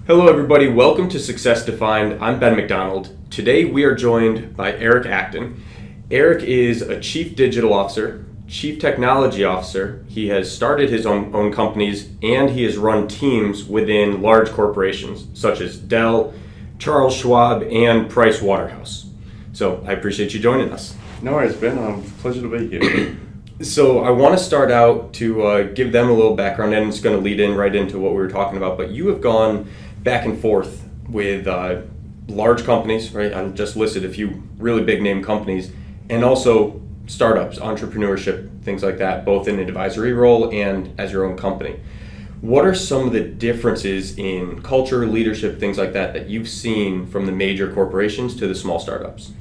Hello everybody, welcome to Success Defined. I'm Ben McDonald. Today we are joined by Eric Acton. Eric is a Chief Digital Officer, Chief Technology Officer. He has started his own companies and he has run teams within large corporations such as Dell, Charles Schwab, and Price Waterhouse. So I appreciate you joining us. No worries, Ben. Pleasure to be here. So I want to start out to give them a little background, and it's going to lead in right into what we were talking about. But you have gone back and forth with large companies, right? I just listed a few really big name companies, and also startups, entrepreneurship, things like that, both in an advisory role and as your own company. What are some of the differences in culture, leadership, things like that you've seen from the major corporations to the small startups?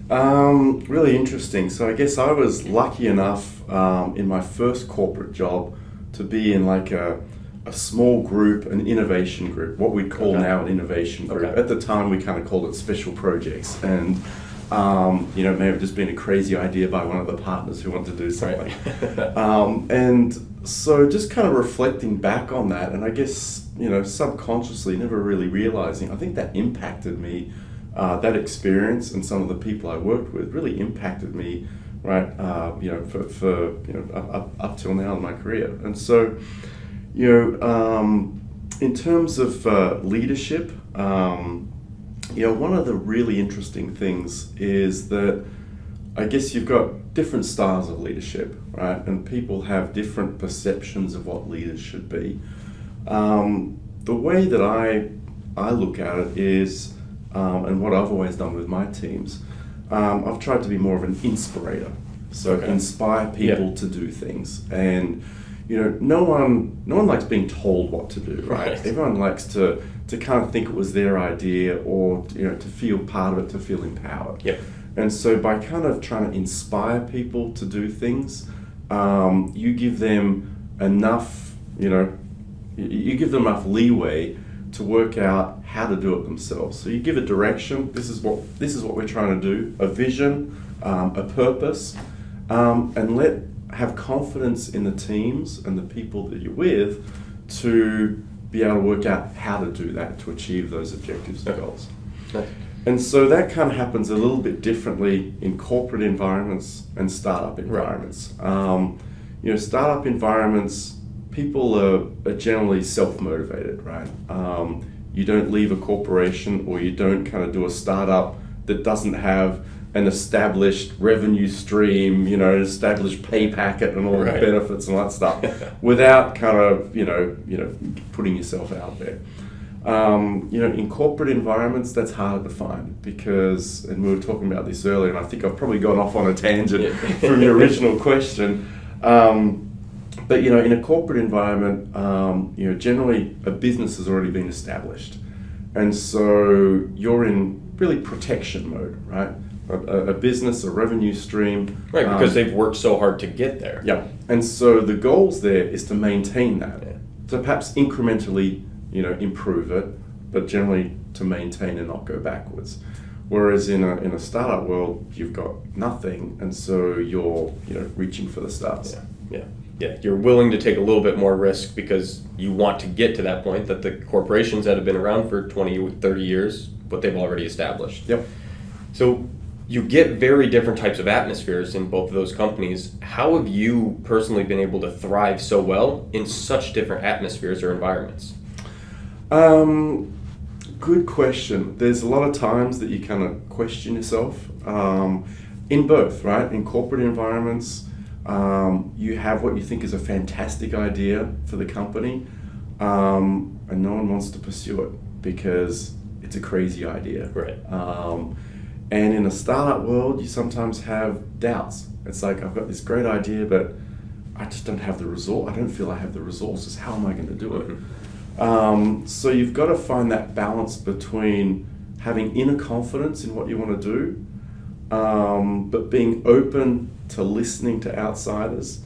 Really interesting. So I guess I was lucky enough in my first corporate job to be in like a small group, an innovation group, what we'd call now an innovation group. Okay. At the time, we kind of called it special projects. And, it may have just been a crazy idea by one of the partners who wanted to do something. Right. And so just kind of reflecting back on that, and I guess, subconsciously, never really realizing, I think that impacted me. That experience and some of the people I worked with really impacted me, right? For up till now in my career. And so, in terms of leadership, one of the really interesting things is that I guess you've got different styles of leadership, right? And people have different perceptions of what leaders should be. The way that I look at it is. And what I've always done with my teams, I've tried to be more of an inspirator. So inspire people to do things. And no one likes being told what to do, right? Everyone likes to kind of think it was their idea, or to feel part of it, to feel empowered. Yep. And so by kind of trying to inspire people to do things, you give them enough, you give them enough leeway to work out how to do it themselves. So you give a direction. This is what we're trying to do. A vision, a purpose, and have confidence in the teams and the people that you're with to be able to work out how to do that, to achieve those objectives and goals. Nice. And so that kind of happens a little bit differently in corporate environments and startup environments. Right. Startup environments, people are generally self-motivated, right? You don't leave a corporation, or you don't kind of do a startup that doesn't have an established revenue stream, an established pay packet and all the benefits and all that stuff, without kind of, putting yourself out there. In corporate environments, that's harder to find because, and we were talking about this earlier, and I think I've probably gone off on a tangent from your original question. But in a corporate environment, generally a business has already been established, and so you're in really protection mode, right? A business, a revenue stream, Right, because they've worked so hard to get there. Yeah, and so the goals there is to maintain that, to perhaps incrementally, improve it, but generally to maintain and not go backwards. Whereas in a startup world, you've got nothing, and so you're reaching for the stars. Yeah, you're willing to take a little bit more risk because you want to get to that point that the corporations that have been around for 20, 30 years, what they've already established. Yep. So you get very different types of atmospheres in both of those companies. How have you personally been able to thrive so well in such different atmospheres or environments? Good question. There's a lot of times that you kind of question yourself in both, right? In corporate environments, you have what you think is a fantastic idea for the company, and no one wants to pursue it because it's a crazy idea. Right. And in a startup world, you sometimes have doubts. It's like, I've got this great idea, but I just don't have the resource. I don't feel I have the resources. How am I going to do it? So you've got to find that balance between having inner confidence in what you want to do, but being open to listening to outsiders,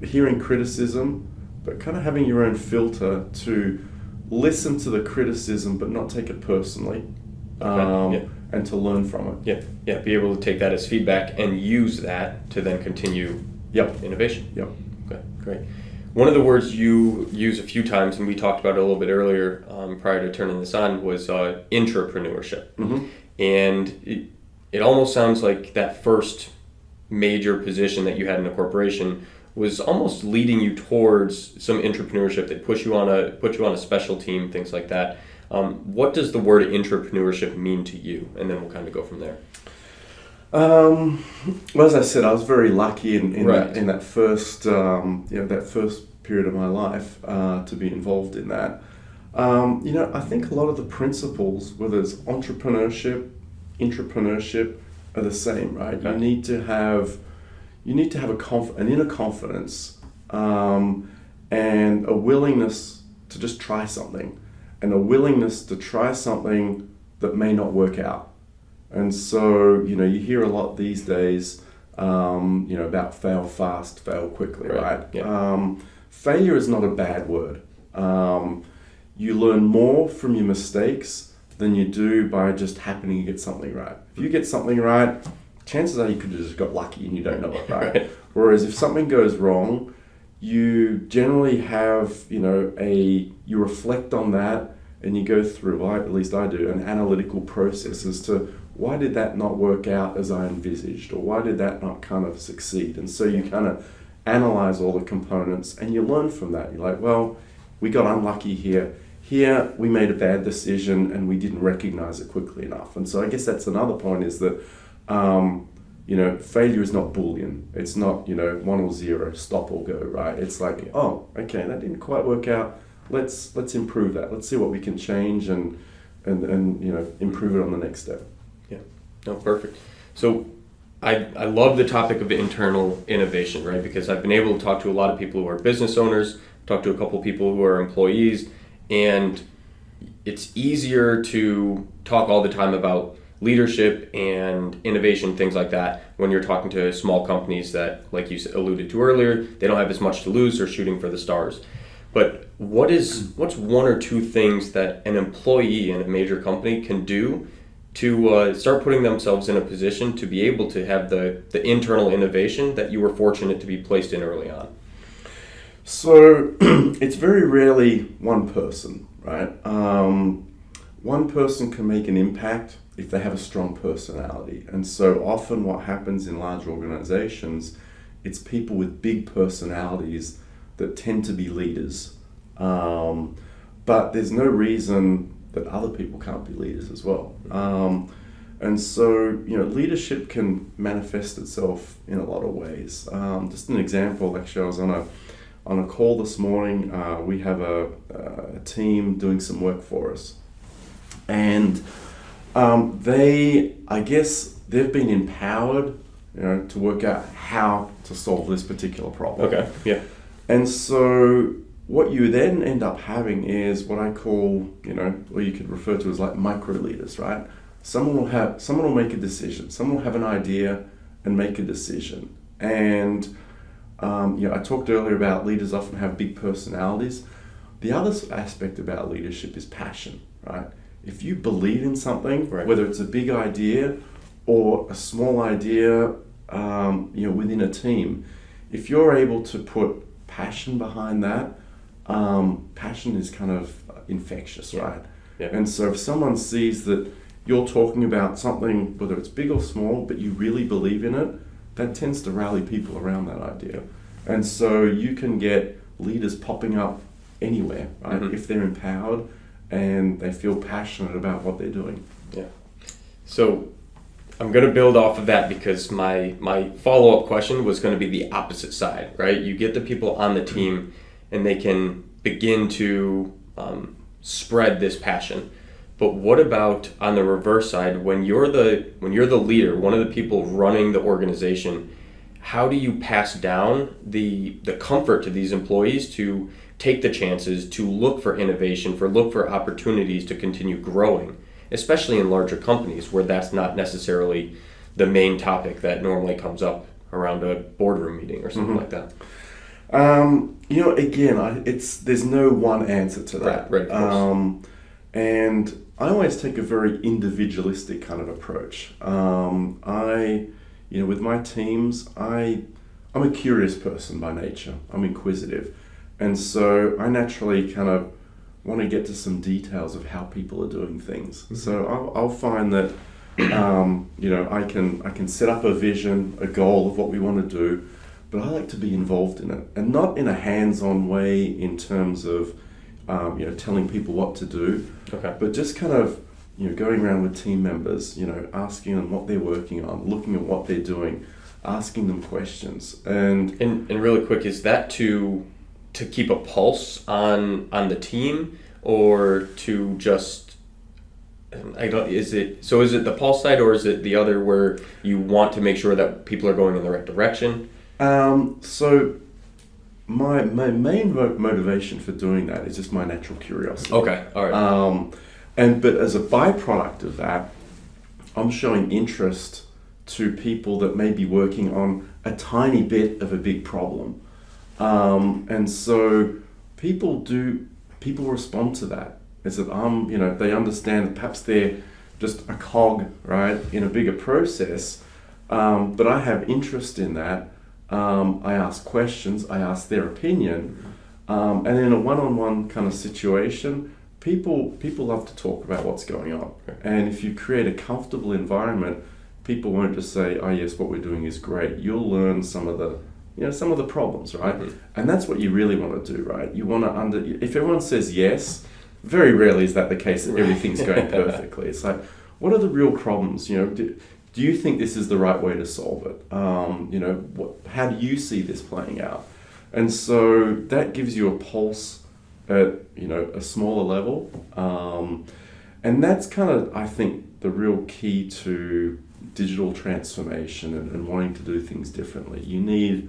hearing criticism, but kind of having your own filter to listen to the criticism but not take it personally, and to learn from it. Yeah, be able to take that as feedback and use that to then continue innovation. Yep. Okay, great. One of the words you use a few times, and we talked about it a little bit earlier prior to turning this on, was intrapreneurship. Mm-hmm. And it almost sounds like that first major position that you had in a corporation was almost leading you towards some entrepreneurship. They put you on a special team, things like that. What does the word intrapreneurship mean to you? And then we'll kind of go from there. Well, as I said, I was very lucky in Right. that first that first period of my life to be involved in that. I think a lot of the principles, whether it's entrepreneurship, intrapreneurship, are the same, right? Okay. You need to have an inner confidence and a willingness to just try something, and a willingness to try something that may not work out. And so, you hear a lot these days, about fail fast, fail quickly, right? Yeah. Failure is not a bad word. You learn more from your mistakes than you do by just happening to get something right. If you get something right, chances are you could have just got lucky and you don't know it, right? Right. Whereas if something goes wrong, you generally have, you reflect on that and you go through, well, at least I do, an analytical process as to why did that not work out as I envisaged, or why did that not kind of succeed? And so you kind of analyze all the components and you learn from that. You're like, well, we got unlucky here. Here we made a bad decision and we didn't recognize it quickly enough. And so I guess that's another point, is that failure is not Boolean. It's not 1 or 0, stop or go, right? It's like, oh, okay, that didn't quite work out. Let's improve that. Let's see what we can change and improve it on the next step. Yeah. No, perfect. So I love the topic of internal innovation, right? Because I've been able to talk to a lot of people who are business owners, talk to a couple people who are employees, and it's easier to talk all the time about leadership and innovation, things like that, when you're talking to small companies that, like you alluded to earlier, they don't have as much to lose, they're shooting for the stars. But what's one or two things that an employee in a major company can do to start putting themselves in a position to be able to have the internal innovation that you were fortunate to be placed in early on? So it's very rarely one person, right? One person can make an impact if they have a strong personality. And so often what happens in large organizations, it's people with big personalities that tend to be leaders. But there's no reason that other people can't be leaders as well. And so, leadership can manifest itself in a lot of ways. Just an example, actually, I was on a call this morning. We have a team doing some work for us. And they've been empowered, to work out how to solve this particular problem. Okay, yeah. And so what you then end up having is what I call, or you could refer to as like micro leaders, right? Someone will make a decision. Someone will have an idea and make a decision. And I talked earlier about leaders often have big personalities. The other aspect about leadership is passion, right? If you believe in something, right, whether it's a big idea or a small idea, within a team, if you're able to put passion behind that, passion is kind of infectious, right? Yeah. And so if someone sees that you're talking about something, whether it's big or small, but you really believe in it, that tends to rally people around that idea. And so you can get leaders popping up anywhere, right? Mm-hmm. If they're empowered and they feel passionate about what they're doing. Yeah. So I'm going to build off of that, because my follow-up question was going to be the opposite side, right? You get the people on the team and they can begin to spread this passion. But what about on the reverse side, when you're the leader, one of the people running the organization, how do you pass down the comfort to these employees to take the chances, to look for innovation, look for opportunities to continue growing, especially in larger companies where that's not necessarily the main topic that normally comes up around a boardroom meeting or something like that? Again, there's no one answer to that. Right, of course. And I always take a very individualistic kind of approach. With my teams, I'm a curious person by nature. I'm inquisitive. And so I naturally kind of want to get to some details of how people are doing things. Mm-hmm. So I'll find that, I can set up a vision, a goal of what we want to do, but I like to be involved in it, and not in a hands-on way in terms of, telling people what to do, but just kind of, going around with team members, asking them what they're working on, looking at what they're doing, asking them questions. And really quick, is that to keep a pulse on the team, or to just, is it the pulse side, or is it the other where you want to make sure that people are going in the right direction? So my main motivation for doing that is just my natural curiosity. Okay, all right. But as a byproduct of that, I'm showing interest to people that may be working on a tiny bit of a big problem. And so people respond to that. Is that they understand that perhaps they're just a cog, right, in a bigger process. But I have interest in that. I ask questions, I ask their opinion, and in a one-on-one kind of situation, people love to talk about what's going on. And if you create a comfortable environment, people won't just say, "Oh yes, what we're doing is great." You'll learn some of the problems, right? Mm-hmm. And that's what you really want to do, right? You want to if everyone says yes, very rarely is that the case that everything's going perfectly. It's like, what are the real problems? Do you think this is the right way to solve it? How do you see this playing out? And so that gives you a pulse at a smaller level, and that's kind of, I think, the real key to digital transformation and wanting to do things differently. You need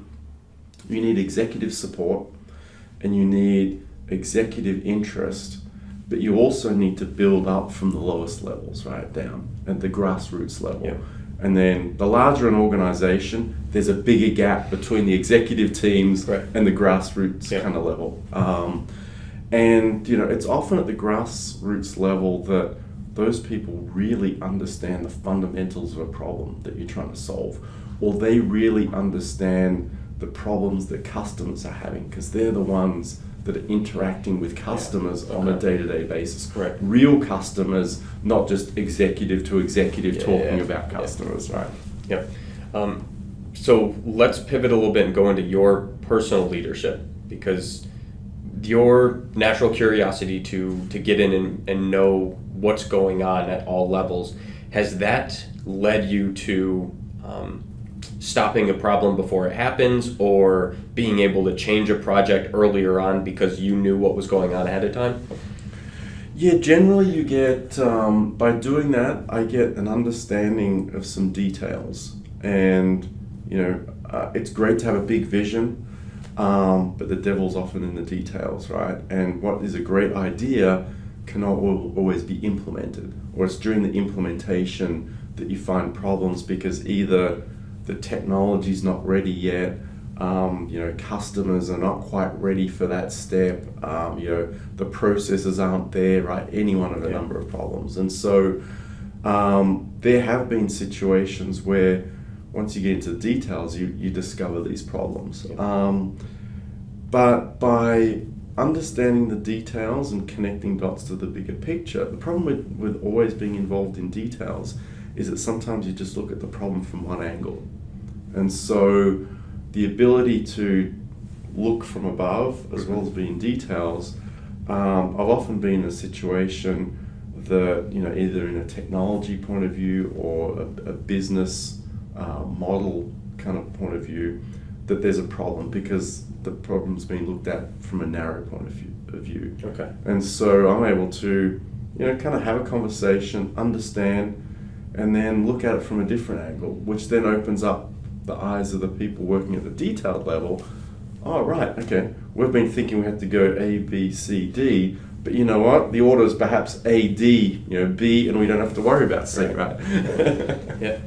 executive support, and you need executive interest, but you also need to build up from the lowest levels, right, down at the grassroots level. Yeah. And then the larger an organization, there's a bigger gap between the executive teams and the grassroots kind of level. And it's often at the grassroots level that those people really understand the fundamentals of a problem that you're trying to solve, or they really understand the problems that customers are having, because they're the ones that are interacting with customers on a day-to-day basis. Right. Real customers, not just executive to executive talking about customers, right? Yep. So let's pivot a little bit and go into your personal leadership, because your natural curiosity to get in and know what's going on at all levels, has that led you to stopping a problem before it happens, or being able to change a project earlier on because you knew what was going on ahead of time? Yeah, generally you get, by doing that, I get an understanding of some details. And, it's great to have a big vision, but the devil's often in the details, right? And what is a great idea cannot always be implemented, or it's during the implementation that you find problems because either the technology's not ready yet, customers are not quite ready for that step, the processes aren't there, right? Any one of a number of problems. And so there have been situations where once you get into the details, you discover these problems. But by understanding the details and connecting dots to the bigger picture, the problem with always being involved in details is that sometimes you just look at the problem from one angle. And so the ability to look from above as well as be in details, I've often been in a situation that, either in a technology point of view or a business model kind of point of view, that there's a problem because the problem's being looked at from a narrow point of view. Okay. And so I'm able to, kind of have a conversation, understand, and then look at it from a different angle, which then opens up the eyes of the people working at the detailed level. Oh, right, okay, we've been thinking we have to go A, B, C, D, but you know what? The order is perhaps A, D, B, and we don't have to worry about C, right? Yeah.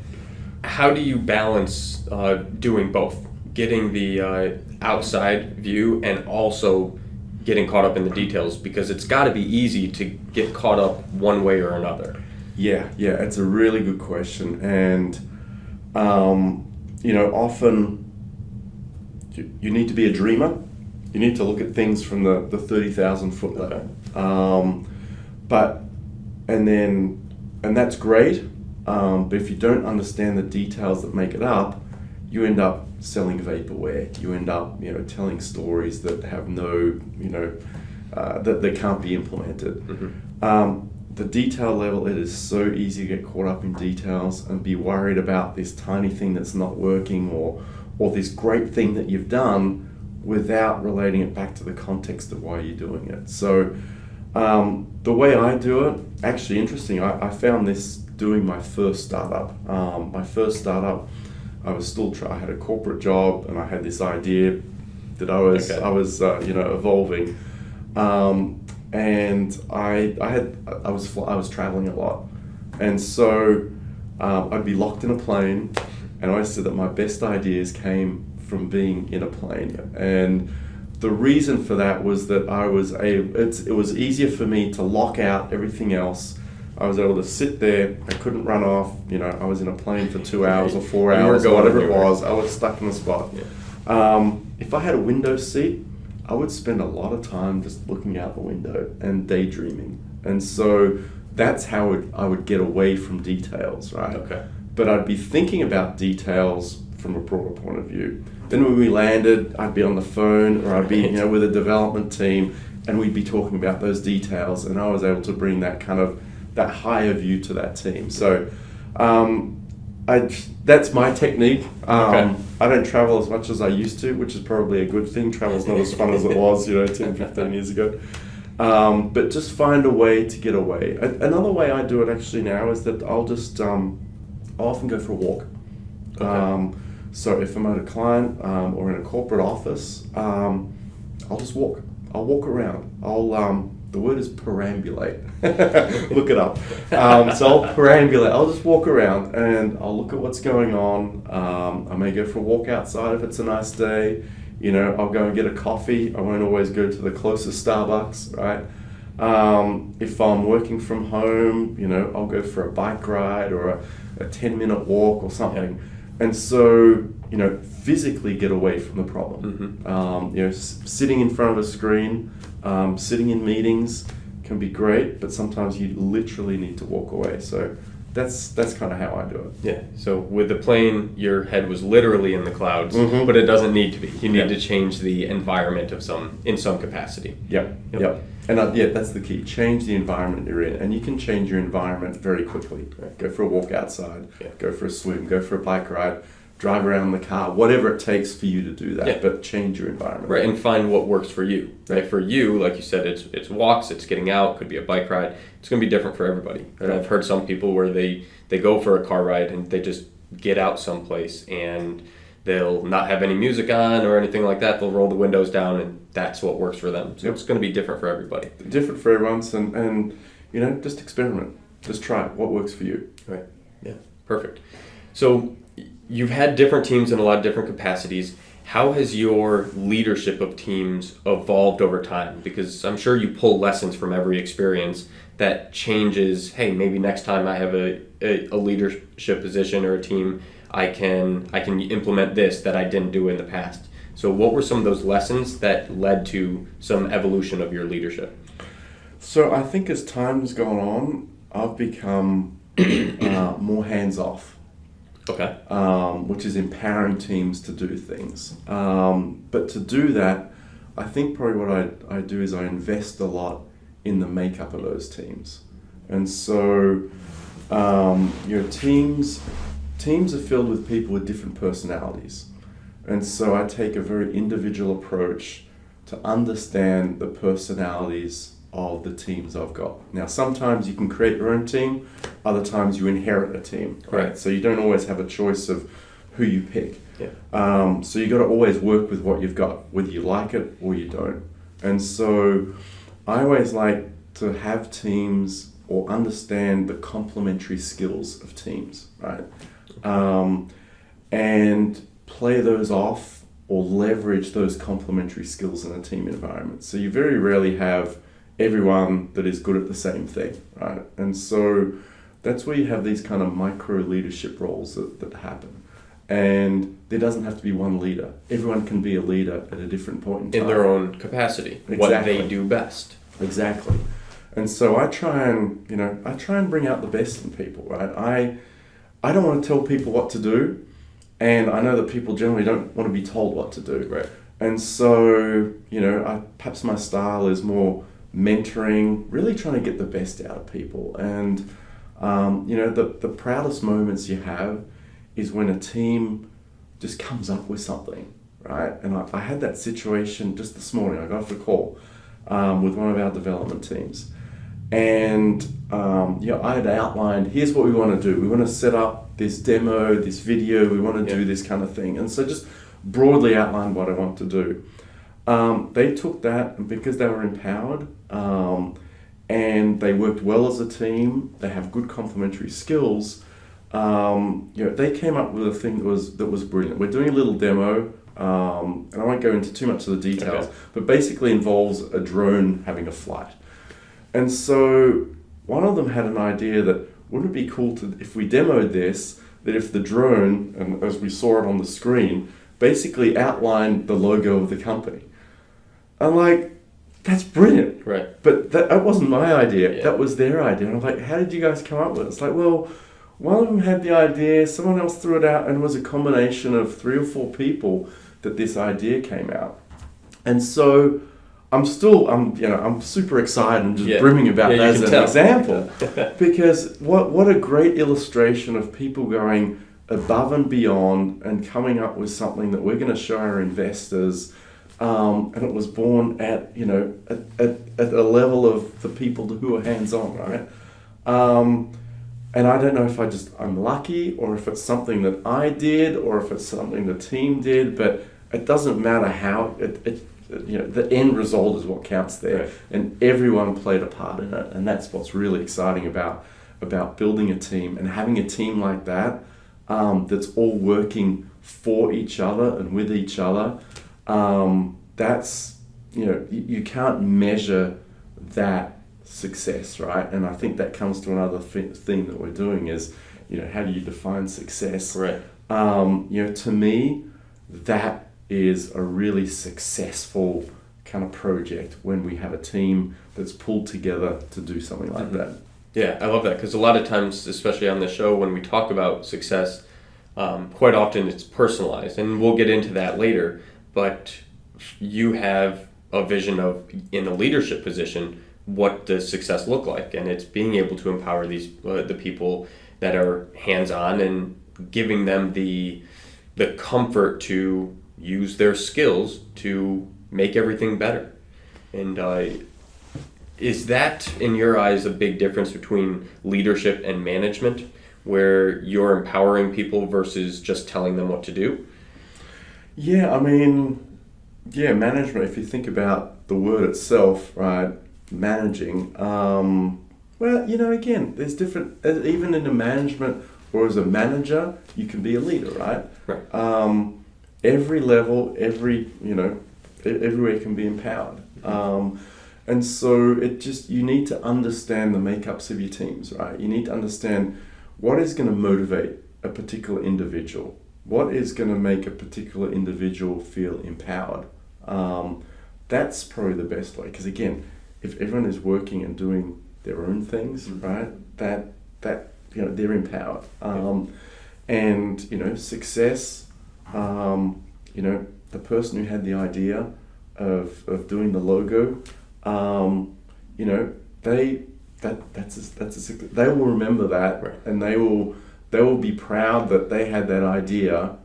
How do you balance doing both? Getting the outside view and also getting caught up in the details, because it's got to be easy to get caught up one way or another. Yeah, it's a really good question. And often you need to be a dreamer You need to look at things from the 30,000 foot level. And that's great. But if you don't understand the details that make it up, you end up selling vaporware. You end up, telling stories that have no, that they can't be implemented. The detail level, it is so easy to get caught up in details and be worried about this tiny thing that's not working or this great thing that you've done without relating it back to the context of why you're doing it. So the way I do it, actually interesting, I found this doing my first startup. I was still I had a corporate job and I had this idea that I was evolving, and I was traveling a lot, and so I'd be locked in a plane, and I said that my best ideas came from being in a plane, and the reason for that was that it was easier for me to lock out everything else. I was able to sit there. I couldn't run off. I was in a plane for 2 hours or 4 hours or whatever it was. I was stuck in the spot. Yeah. If I had a window seat, I would spend a lot of time just looking out the window and daydreaming. And so that's how I would get away from details, right? Okay. But I'd be thinking about details from a broader point of view. Then when we landed, I'd be on the phone or I'd be with a development team, and we'd be talking about those details, and I was able to bring that kind of that higher view to that team. So that's my technique. I don't travel as much as I used to, which is probably a good thing. Travel's not as fun as it was 10, 15 years ago. But just find a way to get away. Another way I do it actually now is that I'll often go for a walk. Okay. So if I'm at a client or in a corporate office, I'll just walk. I'll walk around. The word is perambulate. Look it up. So I'll perambulate. I'll just walk around and I'll look at what's going on. I may go for a walk outside if it's a nice day. I'll go and get a coffee. I won't always go to the closest Starbucks, right? If I'm working from home, I'll go for a bike ride or a 10-minute walk or something. Yeah. And so, physically get away from the problem. Sitting in front of a screen, sitting in meetings can be great, but sometimes you literally need to walk away. So that's kind of how I do it. Yeah. So with the plane, your head was literally in the clouds, but it doesn't need to be. You need to change the environment in some capacity. Yep. And that's the key. Change the environment you're in, and you can change your environment very quickly. Right? Go for a walk outside, go for a swim, go for a bike ride, drive around in the car, whatever it takes for you to do that, but change your environment. Right, and find what works for you. Right, for you, like you said, it's walks, it's getting out, could be a bike ride. It's going to be different for everybody. Right? I've heard some people where they go for a car ride and they just get out someplace and they'll not have any music on or anything like that. They'll roll the windows down and that's what works for them. So it's going to be different for everybody. Different for everyone, and just experiment. Just try it. What works for you? Right. Yeah. Perfect. So you've had different teams in a lot of different capacities. How has your leadership of teams evolved over time? Because I'm sure you pull lessons from every experience that changes. Hey, maybe next time I have a leadership position or a team, I can implement this that I didn't do in the past. So what were some of those lessons that led to some evolution of your leadership? So I think as time's gone on, I've become more hands-off. Okay. Which is empowering teams to do things. But to do that, I think probably what I do is I invest a lot in the makeup of those teams. And so teams are filled with people with different personalities. And so I take a very individual approach to understand the personalities of the teams I've got. Now, sometimes you can create your own team, other times you inherit a team, right? So you don't always have a choice of who you pick. Yeah. So you got to always work with what you've got, whether you like it or you don't. And so I always like to have teams or understand the complementary skills of teams, right? And play those off or leverage those complementary skills in a team environment. So you very rarely have everyone that is good at the same thing, right? And so that's where you have these kind of micro leadership roles that happen. And there doesn't have to be one leader. Everyone can be a leader at a different point in time. In their own capacity, Exactly. what they do best. Exactly. And so I try and bring out the best in people, right? I don't want to tell people what to do, and I know that people generally don't want to be told what to do. Right. And so, perhaps my style is more mentoring, really trying to get the best out of people. And, the proudest moments you have is when a team just comes up with something, right? And I had that situation just this morning. I got off a call with one of our development teams. And I had outlined, here's what we want to do. We want to set up this demo, this video, we want to do this kind of thing. And so just broadly outlined what I want to do. They took that, and because they were empowered, and they worked well as a team, they have good complementary skills, they came up with a thing that was brilliant. We're doing a little demo, and I won't go into too much of the details, but basically involves a drone having a flight. And so one of them had an idea that wouldn't it be cool if we demoed this, that if the drone, and as we saw it on the screen, basically outlined the logo of the company. I'm like, that's brilliant. Right. But that wasn't my idea. Yeah. That was their idea. And I'm like, how did you guys come up with it? It's like, well, one of them had the idea, someone else threw it out, and it was a combination of 3 or 4 people that this idea came out. And so I'm super excited and just brimming about that as an example. Because what a great illustration of people going above and beyond and coming up with something that we're going to show our investors. And it was born at a level of the people who are hands-on, right? And I don't know if I'm lucky, or if it's something that I did, or if it's something the team did, but it doesn't matter how the end result is what counts there. Right. And everyone played a part in it. And that's what's really exciting about building a team and having a team like that, that's all working for each other and with each other. That's, you can't measure that success, right? And I think that comes to another thing that we're doing is, how do you define success? Right. To me, that is a really successful kind of project when we have a team that's pulled together to do something like that. Yeah, I love that, because a lot of times, especially on the show, when we talk about success, quite often it's personalized, and we'll get into that later, but you have a vision of, in a leadership position, what does success look like, and it's being able to empower these the people that are hands-on and giving them the comfort to use their skills to make everything better. And is that, in your eyes, a big difference between leadership and management, where you're empowering people versus just telling them what to do? Yeah, management, if you think about the word itself, right, managing, again, there's different, even in the management or as a manager, you can be a leader, right? Right. Every level, everywhere can be empowered. And so you need to understand the makeups of your teams, right? You need to understand what is going to motivate a particular individual. What is going to make a particular individual feel empowered? That's probably the best way. Because again, if everyone is working and doing their own things, right, that they're empowered. And success. The person who had the idea of doing the logo, they will remember that, right. And they will be proud that they had that idea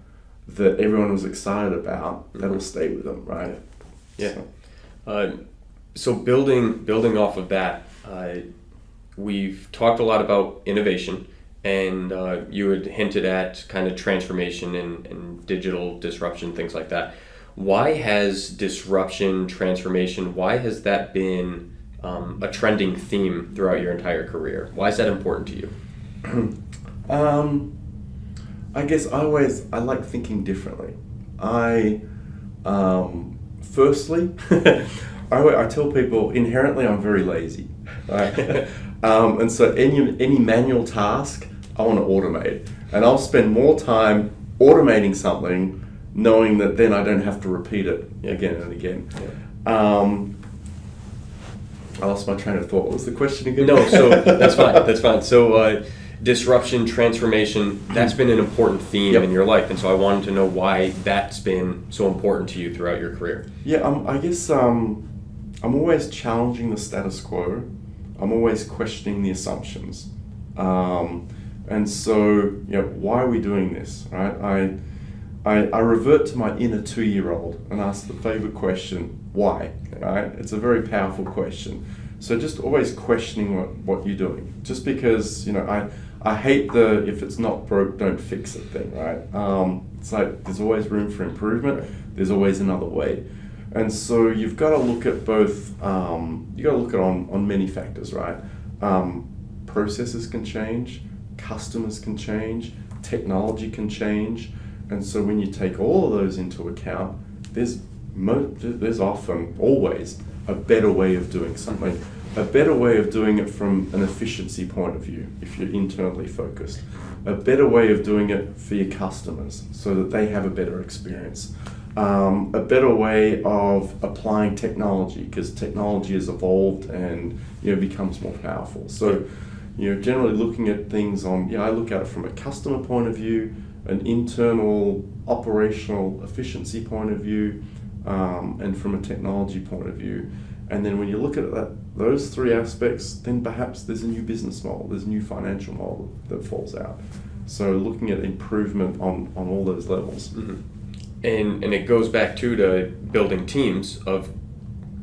that everyone was excited about. That'll stay with them, right? Yeah. So building off of that, we've talked a lot about innovation, and you had hinted at kind of transformation and digital disruption, things like that. Why has disruption, transformation, why has that been a trending theme throughout your entire career? Why is that important to you? I guess I like thinking differently. Firstly, I tell people inherently I'm very lazy, right? And so any manual task I want to automate, and I'll spend more time automating something, knowing that then I don't have to repeat it again and again. Yeah. I lost my train of thought. What was the question again? No, so that's fine. So disruption, transformation, that's been an important theme in your life. And so I wanted to know why that's been so important to you throughout your career. Yeah, I guess I'm always challenging the status quo. I'm always questioning the assumptions. And so, why are we doing this, right? I revert to my inner 2-year-old and ask the favorite question, why, right? It's a very powerful question. So just always questioning what you're doing. Just because, I hate the if it's not broke, don't fix it thing, right? It's like there's always room for improvement. There's always another way. And so you've got to look at both, you've got to look at on many factors, right? Processes can change, customers can change, technology can change. And so when you take all of those into account, there's often, always, a better way of doing something. A better way of doing it from an efficiency point of view, if you're internally focused. A better way of doing it for your customers, so that they have a better experience. A better way of applying technology, because technology has evolved and becomes more powerful. So, generally looking at things I look at it from a customer point of view, an internal operational efficiency point of view, and from a technology point of view. And then when you look at those three aspects, then perhaps there's a new business model, there's a new financial model that falls out. So looking at improvement on all those levels. Mm-hmm. And it goes back to building teams of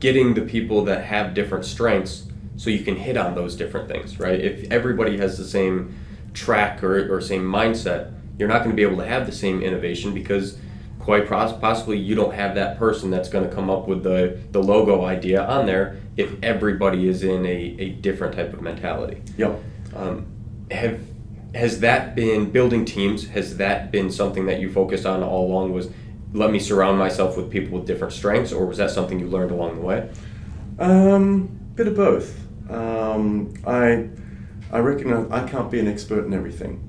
getting the people that have different strengths so you can hit on those different things, right? If everybody has the same track or same mindset, you're not going to be able to have the same innovation because quite possibly you don't have that person that's going to come up with the logo idea on there if everybody is in a different type of mentality. Yep. Has that been building teams? Has that been something that you focused on all along? Was let me surround myself with people with different strengths, or was that something you learned along the way? Bit of both. I recognize I can't be an expert in everything.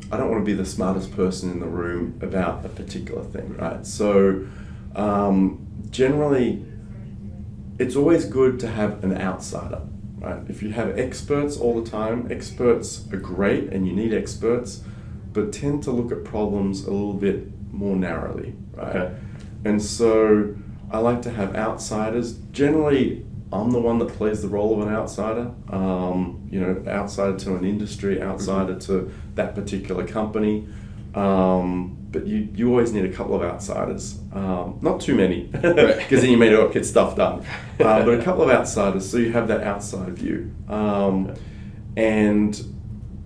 I don't want to be the smartest person in the room about a particular thing, right? So generally, it's always good to have an outsider, right? If you have experts all the time, experts are great and you need experts, but tend to look at problems a little bit more narrowly, right? Okay. And so I like to have outsiders. Generally, I'm the one that plays the role of an outsider, outsider to an industry, outsider to that particular company. But you always need a couple of outsiders, not too many, because then you may not get stuff done. But a couple of outsiders, so you have that outside view.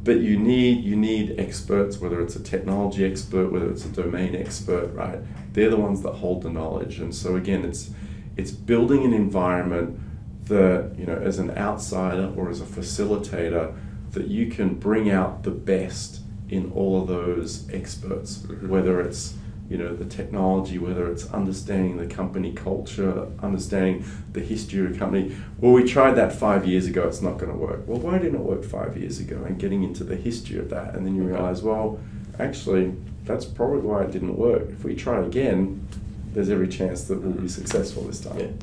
But you need experts, whether it's a technology expert, whether it's a domain expert, right? They're the ones that hold the knowledge. And so again, it's building an environment that, as an outsider or as a facilitator, that you can bring out the best in all of those experts, mm-hmm. whether it's the technology, whether it's understanding the company culture, understanding the history of the company. Well, we tried that 5 years ago, it's not going to work. Well, why didn't it work 5 years ago? And getting into the history of that, and then you realize, well, actually, that's probably why it didn't work. If we try again, there's every chance that we'll be successful this time.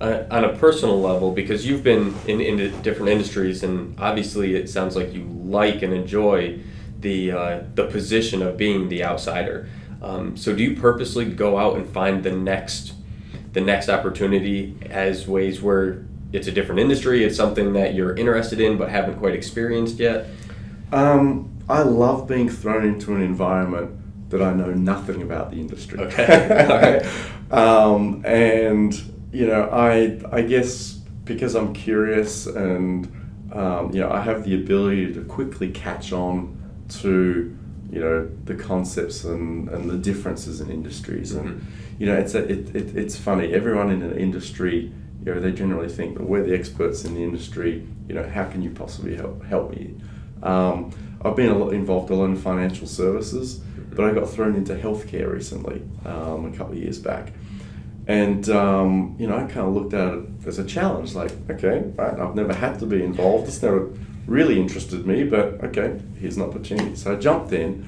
Yeah. On a personal level, because you've been in different industries, and obviously it sounds like you like and enjoy the position of being the outsider. So do you purposely go out and find the next opportunity as ways where it's a different industry, it's something that you're interested in but haven't quite experienced yet? I love being thrown into an environment that I know nothing about the industry. Okay. All right. And I guess because I'm curious and I have the ability to quickly catch on to the concepts and the differences in industries. Mm-hmm. And it's funny, everyone in an industry, they generally think that we're the experts in the industry, how can you possibly help me? I've been involved a lot in financial services, mm-hmm. but I got thrown into healthcare recently, a couple of years back. And I kind of looked at it as a challenge, like, okay, right, I've never had to be involved, it's never really interested me, but okay, here's an opportunity. So I jumped in,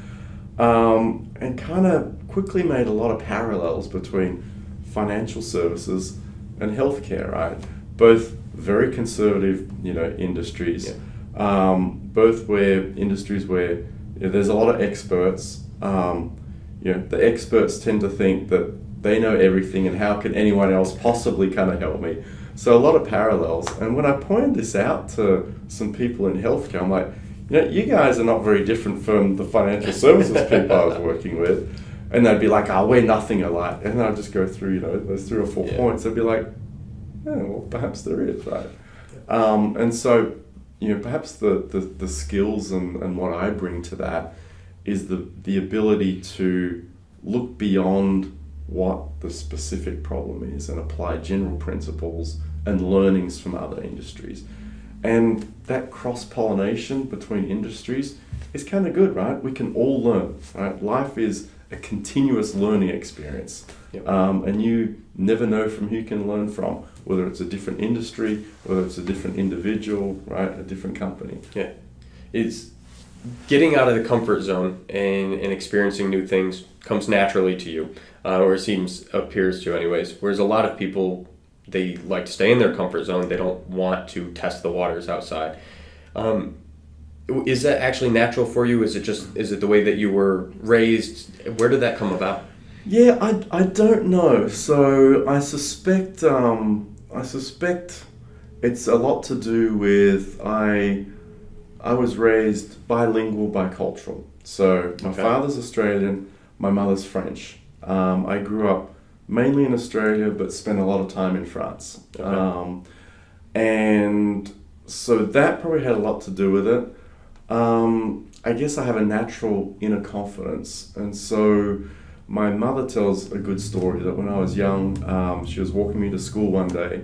and kind of quickly made a lot of parallels between financial services and healthcare, right? Both very conservative, industries. Yeah. Both where industries where there's a lot of experts. The experts tend to think that they know everything, and how can anyone else possibly kind of help me? So a lot of parallels. And when I pointed this out to some people in healthcare, I'm like, you guys are not very different from the financial services people I was working with. And they'd be like, we're nothing alike. And I'd just go through, those 3 or 4 points. They'd be like, well, perhaps there is, right? And so, perhaps the skills and what I bring to that is the ability to look beyond what the specific problem is and apply general principles and learnings from other industries. And that cross-pollination between industries is kind of good, right? We can all learn, right? Life is a continuous learning experience. Yep. And you never know from who you can learn from, whether it's a different industry, whether it's a different individual, right? A different company. Yeah. It's getting out of the comfort zone and experiencing new things comes naturally to you, or appears to anyways. Whereas a lot of people, they like to stay in their comfort zone. They don't want to test the waters outside. Is that actually natural for you? Is it the way that you were raised? Where did that come about? Yeah, I don't know. So I suspect it's a lot to do with I was raised bilingual, bicultural. So my father's Australian, my mother's French. I grew up mainly in Australia, but spent a lot of time in France. Okay. And so that probably had a lot to do with it. I guess I have a natural inner confidence. And so my mother tells a good story that when I was young, she was walking me to school one day,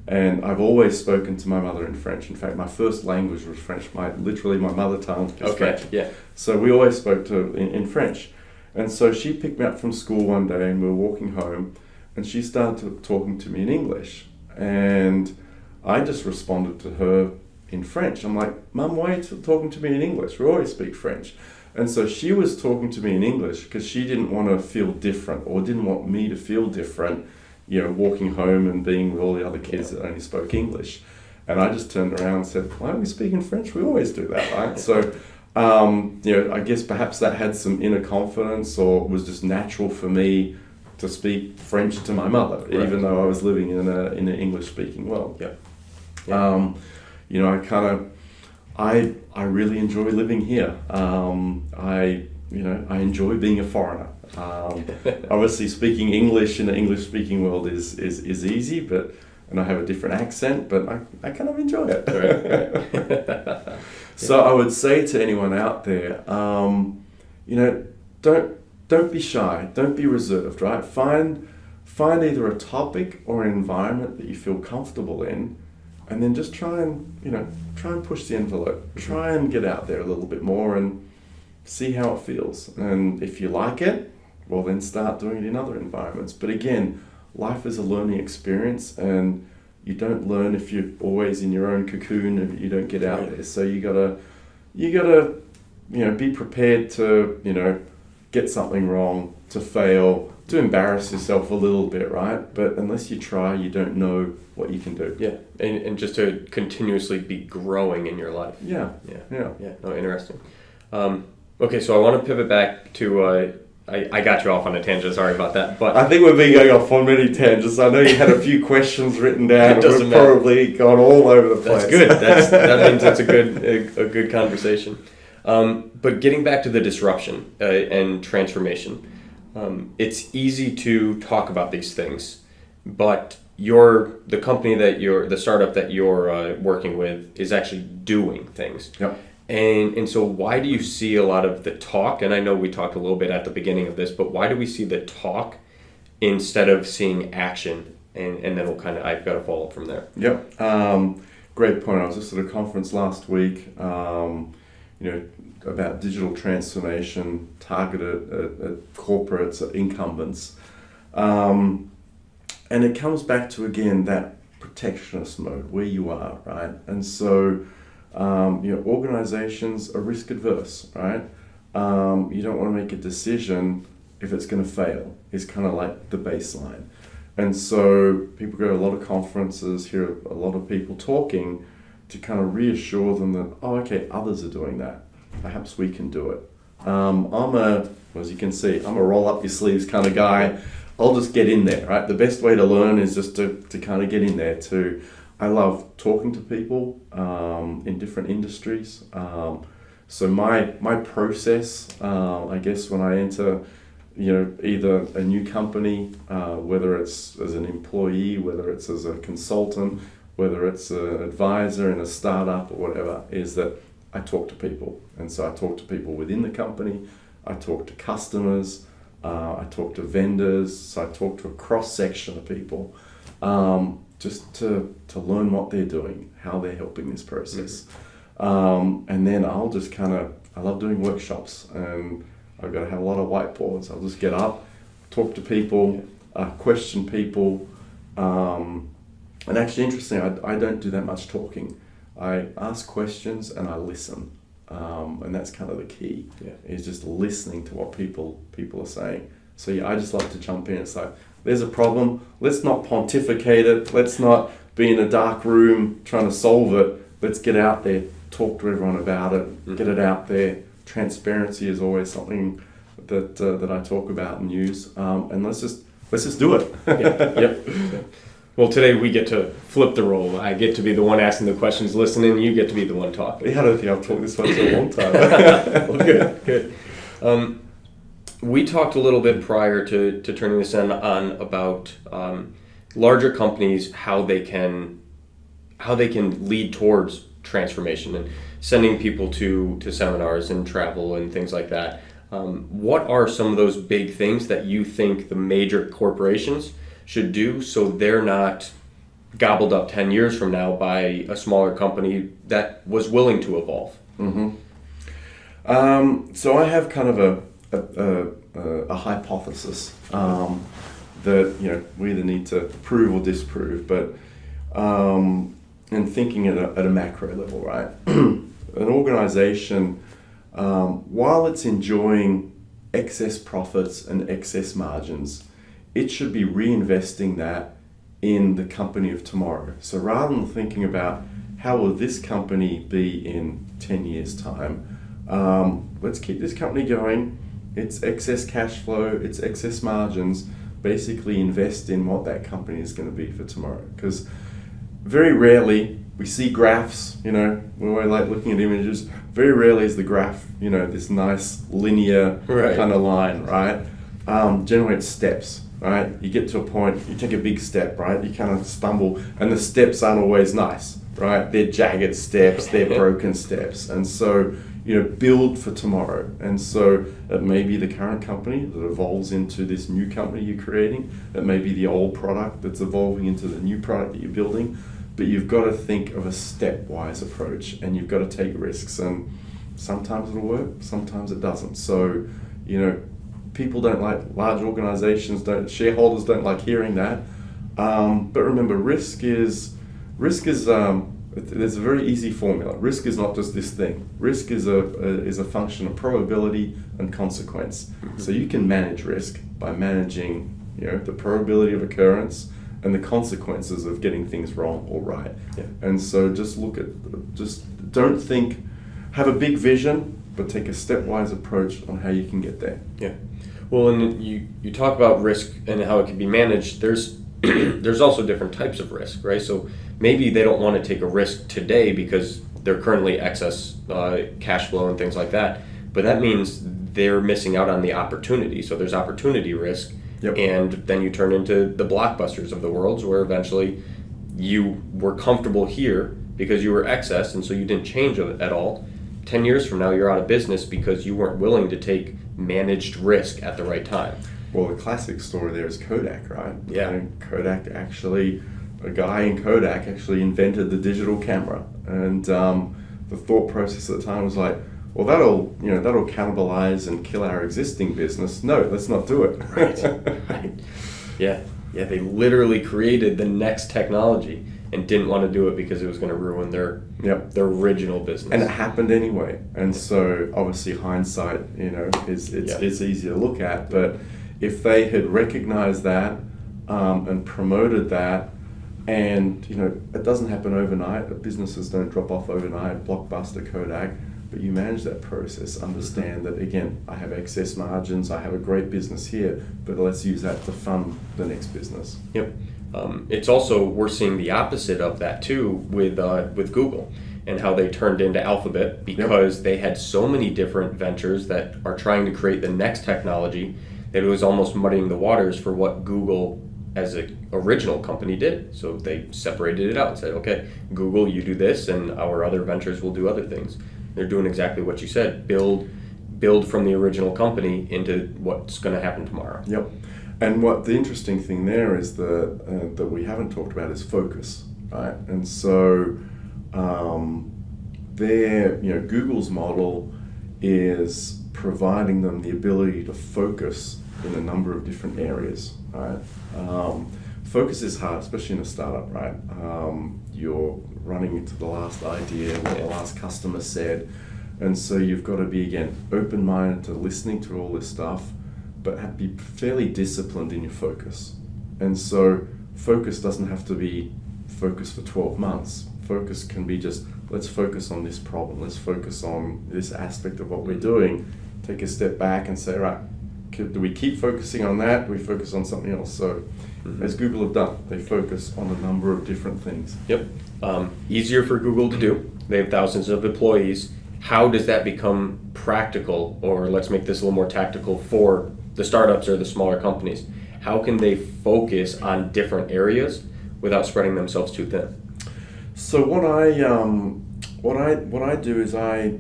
and I've always spoken to my mother in French. In fact, my first language was French. My mother tongue is French. Yeah. So we always spoke to in French. And so she picked me up from school one day, and we were walking home, and she started talking to me in English. And I just responded to her in French. I'm like, Mum, why are you talking to me in English? We always speak French. And so she was talking to me in English because she didn't want to feel different, or didn't want me to feel different, walking home and being with all the other kids that only spoke English. And I just turned around and said, why are we speaking French? We always do that, right? So, I guess perhaps that had some inner confidence, or it was just natural for me to speak French to my mother, right, even though I was living in an English-speaking world. Yep. I really enjoy living here. I enjoy being a foreigner. Obviously, speaking English in an English-speaking world is easy, and I have a different accent, but I kind of enjoy it. Right. So I would say to anyone out there, don't be shy, don't be reserved, right? Find either a topic or an environment that you feel comfortable in, and then just try and push the envelope. Try and get out there a little bit more and see how it feels. And if you like it, well, then start doing it in other environments. But again, life is a learning experience, and you don't learn if you're always in your own cocoon, if you don't get out there. So you gotta be prepared to get something wrong, to fail, to embarrass yourself a little bit, right? But unless you try, you don't know what you can do. Yeah, and just to continuously be growing in your life. Yeah. No, interesting. Okay, so I want to pivot back to. I got you off on a tangent. Sorry about that, but I think we've been going off on many tangents. I know you had a few questions written down. We've probably gone all over the place. That's good. That means it's a good conversation. But getting back to the disruption and transformation, it's easy to talk about these things, but the company the startup that you're working with is actually doing things. Yep. And so why do you see a lot of the talk? And I know we talked a little bit at the beginning of this, but why do we see the talk instead of seeing action? And then I've got to follow up from there. Yep. Great point. I was just at a conference last week, about digital transformation targeted at corporates, at incumbents. And it comes back to, again, that protectionist mode, where you are, right? And so, organizations are risk adverse, right? you don't want to make a decision if it's going to fail. Is kind of like the baseline. And so people go to a lot of conferences, hear a lot of people talking to kind of reassure them that, oh, okay, others are doing that. Perhaps we can do it. As you can see, I'm a roll up your sleeves kind of guy. I'll just get in there, right? The best way to learn is just to kind of get in there too. I love talking to people in different industries. So my process, I guess, when I enter, either a new company, whether it's as an employee, whether it's as a consultant, whether it's an advisor in a startup or whatever, is that I talk to people. And so I talk to people within the company, I talk to customers, I talk to vendors, so I talk to a cross-section of people, just to learn what they're doing, how they're helping this process. And then I'll just I love doing workshops, and I've got to have a lot of whiteboards. I'll just get up, talk to people, question people. And actually, interesting, I don't do that much talking. I ask questions and I listen. And that's kind of the key, is just listening to what people are saying. So I just love to jump in. It's like, there's a problem, let's not pontificate it, let's not be in a dark room trying to solve it. Let's get out there, talk to everyone about it, get it out there. Transparency is always something that I talk about and use. And let's just do it. Yep. Well, today we get to flip the role. I get to be the one asking the questions, listening. You get to be the one talking. Yeah, I don't think I've talked this much for a long time. Well, good. We talked a little bit prior to turning this on about larger companies, how they can lead towards transformation and sending people to seminars and travel and things like that. What are some of those big things that you think the major corporations should do so they're not gobbled up 10 years from now by a smaller company that was willing to evolve? Mm-hmm. So I have kind of a hypothesis that we either need to prove or disprove, but and thinking at a macro level, right? An organization, while it's enjoying excess profits and excess margins, it should be reinvesting that in the company of tomorrow. So rather than thinking about how will this company be in 10 years' time, let's keep this company going. It's excess cash flow, it's excess margins, basically invest in what that company is going to be for tomorrow. Because very rarely we see graphs, when we're like looking at images, very rarely is the graph, this nice linear kind of line, right? Generally it's steps, right? You get to a point, you take a big step, right? You kind of stumble, and the steps aren't always nice, right? They're jagged steps, they're broken steps. And so, build for tomorrow. And so it may be the current company that evolves into this new company you're creating. It may be the old product that's evolving into the new product that you're building. But you've got to think of a stepwise approach, and you've got to take risks. And sometimes it'll work, sometimes it doesn't. So, people don't like large organizations, shareholders don't like hearing that. But remember, risk is there's a very easy formula. Risk is not just this thing. Risk is a function of probability and consequence. Mm-hmm. So you can manage risk by managing, the probability of occurrence and the consequences of getting things wrong or right. Yeah. And so just don't think, have a big vision, but take a stepwise approach on how you can get there. Yeah. Well, and you talk about risk and how it can be managed. There's also different types of risk, right? So maybe they don't want to take a risk today because they're currently excess cash flow and things like that. But that means they're missing out on the opportunity. So there's opportunity risk. Yep. And then you turn into the Blockbusters of the world, where eventually you were comfortable here because you were excess, and so you didn't change at all. 10 years from now, you're out of business because you weren't willing to take managed risk at the right time. Well, the classic story there is Kodak, right? Yeah. And a guy in Kodak actually invented the digital camera, and the thought process at the time was like, well, that'll cannibalize and kill our existing business. No, let's not do it. Right. Yeah. They literally created the next technology, and didn't want to do it because it was going to ruin their original business. And it happened anyway. And so obviously hindsight, it's easy to look at. But if they had recognized that and promoted that, and it doesn't happen overnight. Businesses don't drop off overnight. Blockbuster, Kodak. But you manage that process, understand that, again, I have excess margins, I have a great business here, but let's use that to fund the next business. Yep. It's also, we're seeing the opposite of that too with Google and how they turned into Alphabet because they had so many different ventures that are trying to create the next technology that it was almost muddying the waters for what Google as an original company did. So they separated it out and said, okay, Google, you do this, and our other ventures will do other things. They're doing exactly what you said, build from the original company into what's going to happen tomorrow. Yep. And what the interesting thing there is that we haven't talked about is focus, right? And so Google's model is providing them the ability to focus in a number of different areas, right? Focus is hard, especially in a startup, right? You're running into the last idea, what the last customer said, and so you've got to be, again, open-minded to listening to all this stuff, but be fairly disciplined in your focus. And so focus doesn't have to be focus for 12 months. Focus can be just, let's focus on this problem, let's focus on this aspect of what we're doing, take a step back and say, right, do we keep focusing on that? Do we focus on something else? So, as Google have done, they focus on a number of different things. Yep. Easier for Google to do. They have thousands of employees. How does that become practical, or let's make this a little more tactical for the startups or the smaller companies? How can they focus on different areas without spreading themselves too thin? So what I do is I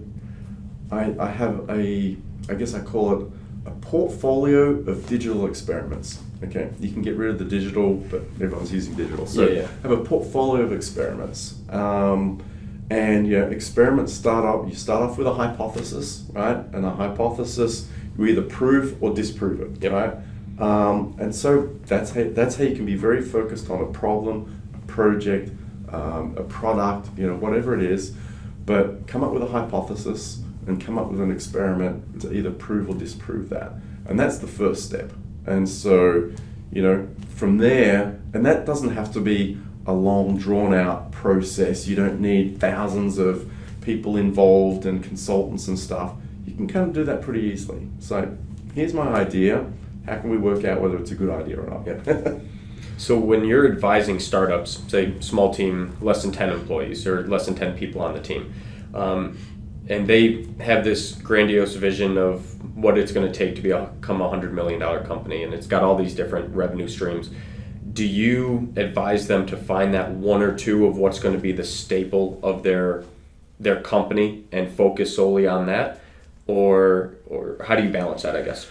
have I guess I call it a portfolio of digital experiments. Okay, you can get rid of the digital, but everyone's using digital. So have a portfolio of experiments. And experiments you start off with a hypothesis, right? And a hypothesis, you either prove or disprove it, right? And so that's how you can be very focused on a problem, a project, a product, whatever it is, but come up with a hypothesis and come up with an experiment to either prove or disprove that. And that's the first step. And so, from there, and that doesn't have to be a long, drawn-out process. You don't need thousands of people involved and consultants and stuff. You can kind of do that pretty easily. So, here's my idea. How can we work out whether it's a good idea or not? So when you're advising startups, say small team, less than 10 employees or less than 10 people on the team, and they have this grandiose vision of what it's going to take to become a $100 million company, and it's got all these different revenue streams. Do you advise them to find that one or two of what's going to be the staple of their company and focus solely on that? Or how do you balance that, I guess?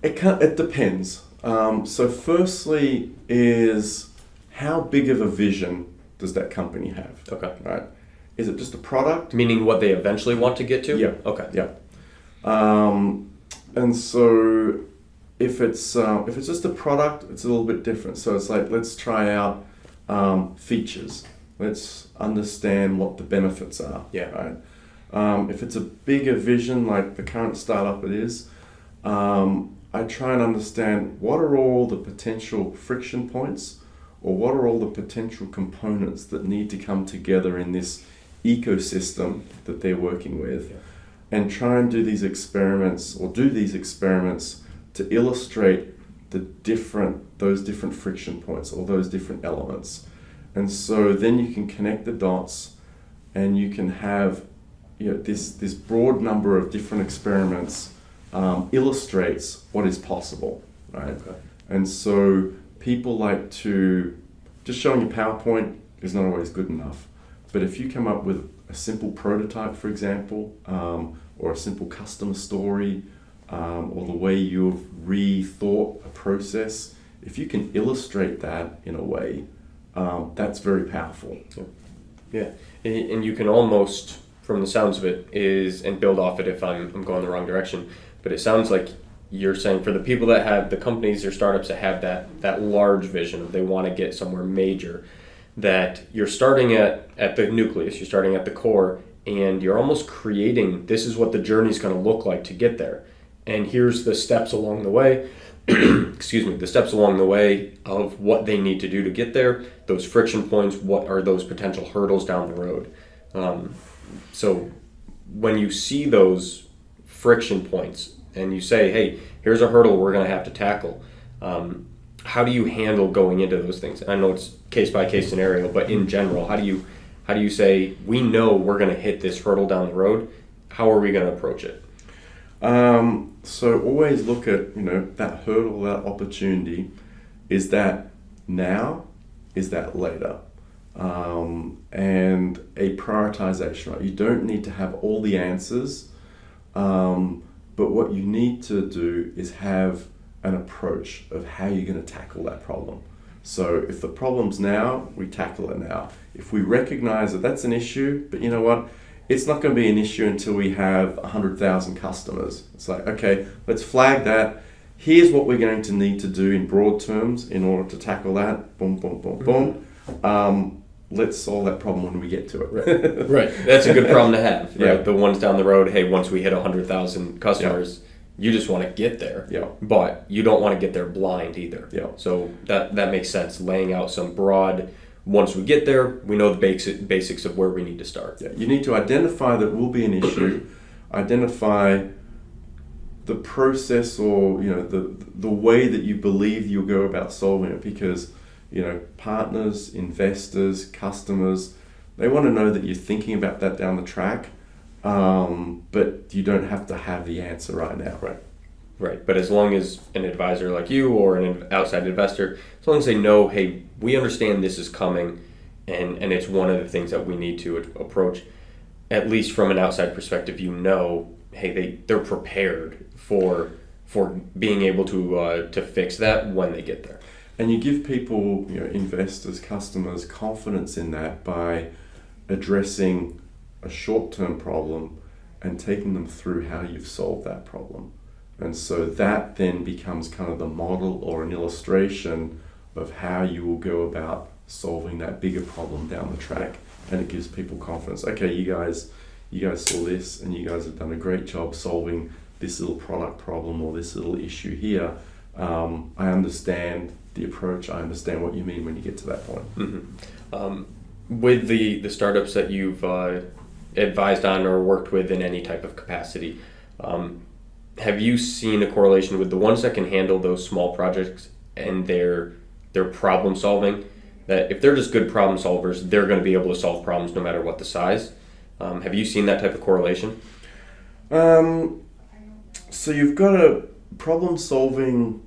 It depends. So firstly is how big of a vision does that company have? Okay. Right. Is it just a product? Meaning what they eventually want to get to? Yeah. Okay. Yeah. And so if it's just a product, it's a little bit different. So it's like, let's try out features. Let's understand what the benefits are. Yeah. Right. If it's a bigger vision, like the current startup it is, I try and understand what are all the potential friction points, or what are all the potential components that need to come together in this ecosystem that they're working with, and try and do these experiments to illustrate those different friction points or those different elements. And so then you can connect the dots, and you can have this broad number of different experiments illustrates what is possible, right? Okay. And so people like to, just showing a PowerPoint is not always good enough. But if you come up with a simple prototype, for example, or a simple customer story, or the way you've rethought a process, if you can illustrate that in a way, that's very powerful. Yeah, and you can almost, from the sounds of it, and build off it if I'm going the wrong direction, but it sounds like you're saying for the people that have the companies or startups that have that large vision of they want to get somewhere major, that you're starting at the nucleus, you're starting at the core, and you're almost creating, this is what the journey is going to look like to get there. And here's the steps along the way, excuse me, the steps along the way of what they need to do to get there, those friction points, what are those potential hurdles down the road. So when you see those friction points and you say, hey, here's a hurdle we're going to have to tackle, how do you handle going into those things? I know it's case by case scenario, but in general, how do you say, we know we're going to hit this hurdle down the road, how are we going to approach it? So always look at, that hurdle, that opportunity. Is that now? Is that later? And a prioritization, right? You don't need to have all the answers, but what you need to do is have an approach of how you're going to tackle that problem. So if the problem's now, we tackle it now. If we recognize that that's an issue, but you know what? It's not going to be an issue until we have 100,000 customers. It's like, okay, let's flag that. Here's what we're going to need to do in broad terms in order to tackle that. Boom, boom, boom, boom. Let's solve that problem when we get to it. Right. That's a good problem to have. Right? Yeah. The ones down the road, hey, once we hit 100,000 customers, you just want to get there. Yeah. But you don't want to get there blind either. Yeah. So that makes sense. Laying out some broad, once we get there, we know the basics of where we need to start. Yeah. You need to identify that will be an issue, identify the process or the way that you believe you'll go about solving it, because partners, investors, customers, they want to know that you're thinking about that down the track, but you don't have to have the answer right now. Right. But as long as an advisor like you or an outside investor, as long as they know, hey, we understand this is coming and it's one of the things that we need to approach, at least from an outside perspective, hey, they're prepared for being able to fix that when they get there. And you give people, investors, customers, confidence in that by addressing a short-term problem and taking them through how you've solved that problem. And so that then becomes kind of the model or an illustration of how you will go about solving that bigger problem down the track. And it gives people confidence. Okay, you guys saw this and you guys have done a great job solving this little product problem or this little issue here. I understand the approach. I understand what you mean when you get to that point. Mm-hmm. With the startups that you've advised on or worked with in any type of capacity, have you seen a correlation with the ones that can handle those small projects and their problem solving? That if they're just good problem solvers, they're going to be able to solve problems no matter what the size. Have you seen that type of correlation? So you've got a problem solving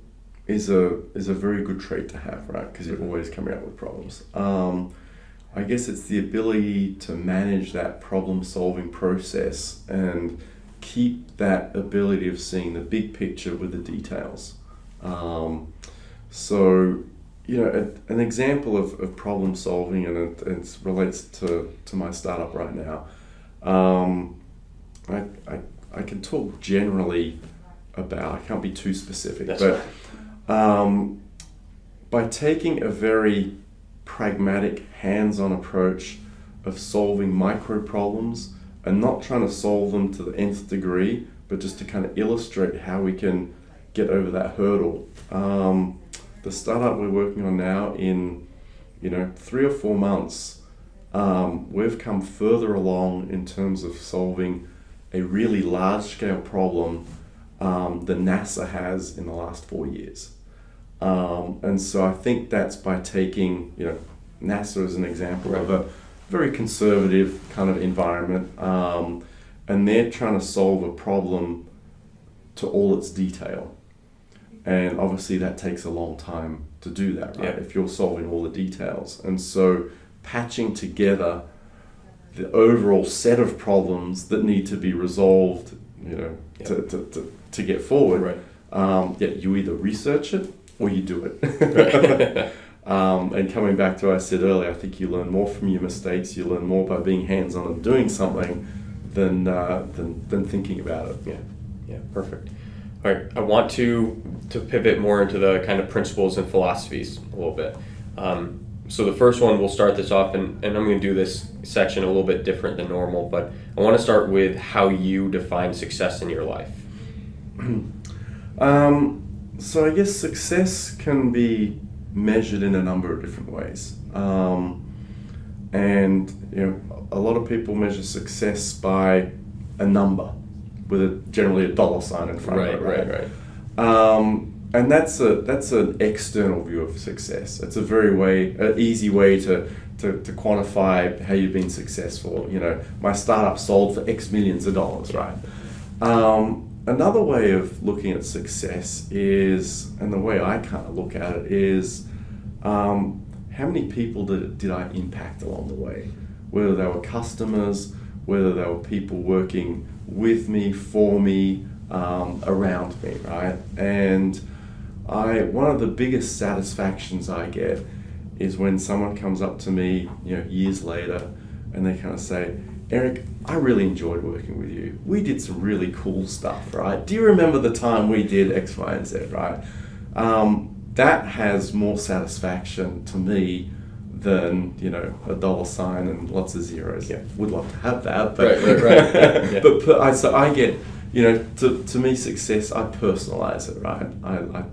is a very good trait to have, right? Because you're always coming up with problems. I guess it's the ability to manage that problem solving process and keep that ability of seeing the big picture with the details. So, an example of problem solving, and it relates to my startup right now. I can talk generally about, I can't be too specific, That's but by taking a very pragmatic, hands-on approach of solving micro problems and not trying to solve them to the nth degree, but just to kind of illustrate how we can get over that hurdle. The startup we're working on now, in 3 or 4 months, we've come further along in terms of solving a really large-scale problem than NASA has in the last 4 years. And so I think that's by taking, NASA as an example of a very conservative kind of environment, and they're trying to solve a problem to all its detail. And obviously that takes a long time to do that, right? Yeah. If you're solving all the details. And so patching together the overall set of problems that need to be resolved, to get forward. Right. You either research it or you do it. And coming back to what I said earlier, I think you learn more from your mistakes. You learn more by being hands-on and doing something than thinking about it. Yeah, perfect. All right, I want to pivot more into the kind of principles and philosophies a little bit. So the first one, we'll start this off, and I'm going to do this section a little bit different than normal, but I want to start with how you define success in your life. So I guess success can be measured in a number of different ways. And a lot of people measure success by a number with generally a dollar sign in front of it. Right. And that's an external view of success. It's a easy way to quantify how you've been successful. My startup sold for X millions of dollars, right? Another way of looking at success is, and the way I kind of look at it is, how many people did I impact along the way? Whether they were customers, whether they were people working with me, for me, around me, right? And one of the biggest satisfactions I get is when someone comes up to me, years later, and they kind of say, Eric, I really enjoyed working with you. We did some really cool stuff, right? Do you remember the time we did X, Y, and Z, right? That has more satisfaction to me than, a dollar sign and lots of zeros. Yeah, would love to have that. But, Right. Yeah. So I get, to me, success, I personalize it, right?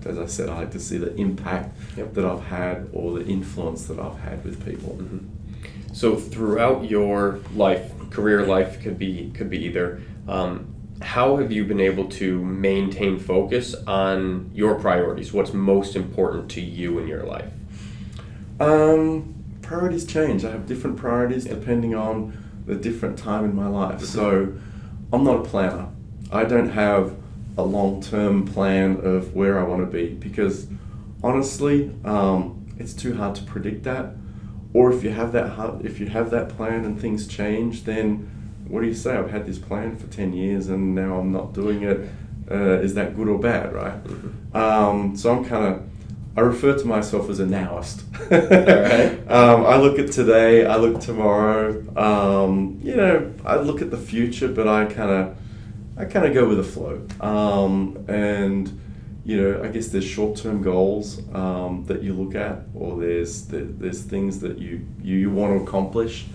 As I said, I like to see the impact that I've had or the influence that I've had with people. Mm-hmm. So throughout your life, career life could be either, how have you been able to maintain focus on your priorities? What's most important to you in your life? Priorities change. I have different priorities depending on the different time in my life. So I'm not a planner. I don't have a long-term plan of where I want to be because honestly, it's too hard to predict that. Or if you have that plan and things change, then what do you say? I've had this plan for 10 years and now I'm not doing it. Is that good or bad, right? So I refer to myself as a nowist. Alright. I look at today, I look tomorrow, I look at the future, but I kind of go with the flow. I guess there's short-term goals that you look at, or there's things that you want to accomplish.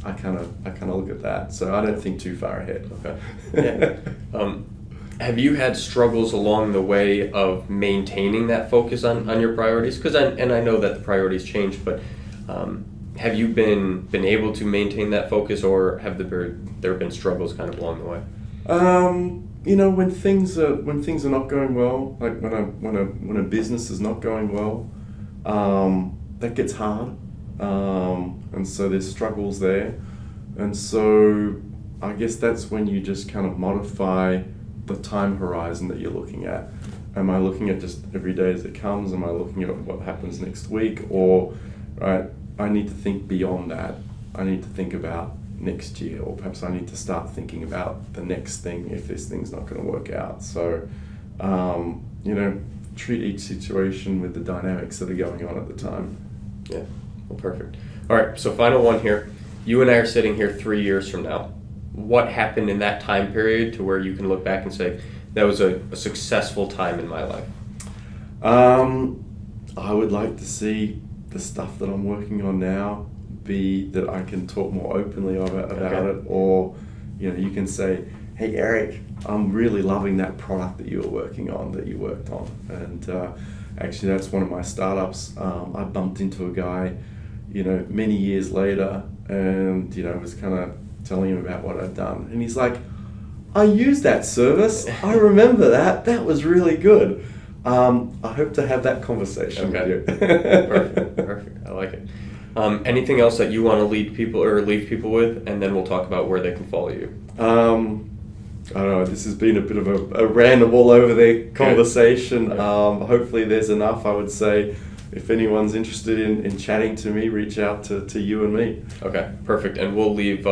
I kind of look at that, so I don't think too far ahead. Okay. Yeah. Have you had struggles along the way of maintaining that focus on your priorities? Because I know that the priorities change, but have you been able to maintain that focus, or have there been struggles kind of along the way? When things are not going well, like when a business is not going well, that gets hard, and so there's struggles there, and so I guess that's when you just kind of modify the time horizon that you're looking at. Am I looking at just every day as it comes? Am I looking at what happens next week? Or, right, I need to think beyond that. I need to think about next year, or perhaps I need to start thinking about the next thing if this thing's not going to work out. So, treat each situation with the dynamics that are going on at the time. Yeah, well, perfect. All right, so final one here. You and I are sitting here 3 years from now. What happened in that time period to where you can look back and say, that was a successful time in my life? I would like to see the stuff that I'm working on now be that I can talk more openly about it, or you can say, hey Eric, I'm really loving that product that you worked on, and actually that's one of my startups. I bumped into a guy many years later, and was kind of telling him about what I'd done, and he's like, I used that service, I remember that was really good. I hope to have that conversation with you. Perfect, I like it. Anything else that you want to leave people with, and then we'll talk about where they can follow you? I don't know, this has been a bit of a random all over the conversation. Hopefully there's enough. I would say if anyone's interested in chatting to me, reach out to you and me. Okay, perfect. And we'll leave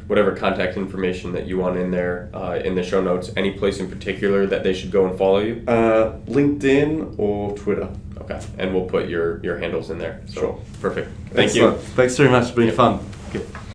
whatever contact information that you want in there in the show notes. Any place in particular that they should go and follow you? LinkedIn or Twitter. Okay, and we'll put your handles in there. So, sure. Perfect. Thank you. Thanks very much. It's been fun. Okay.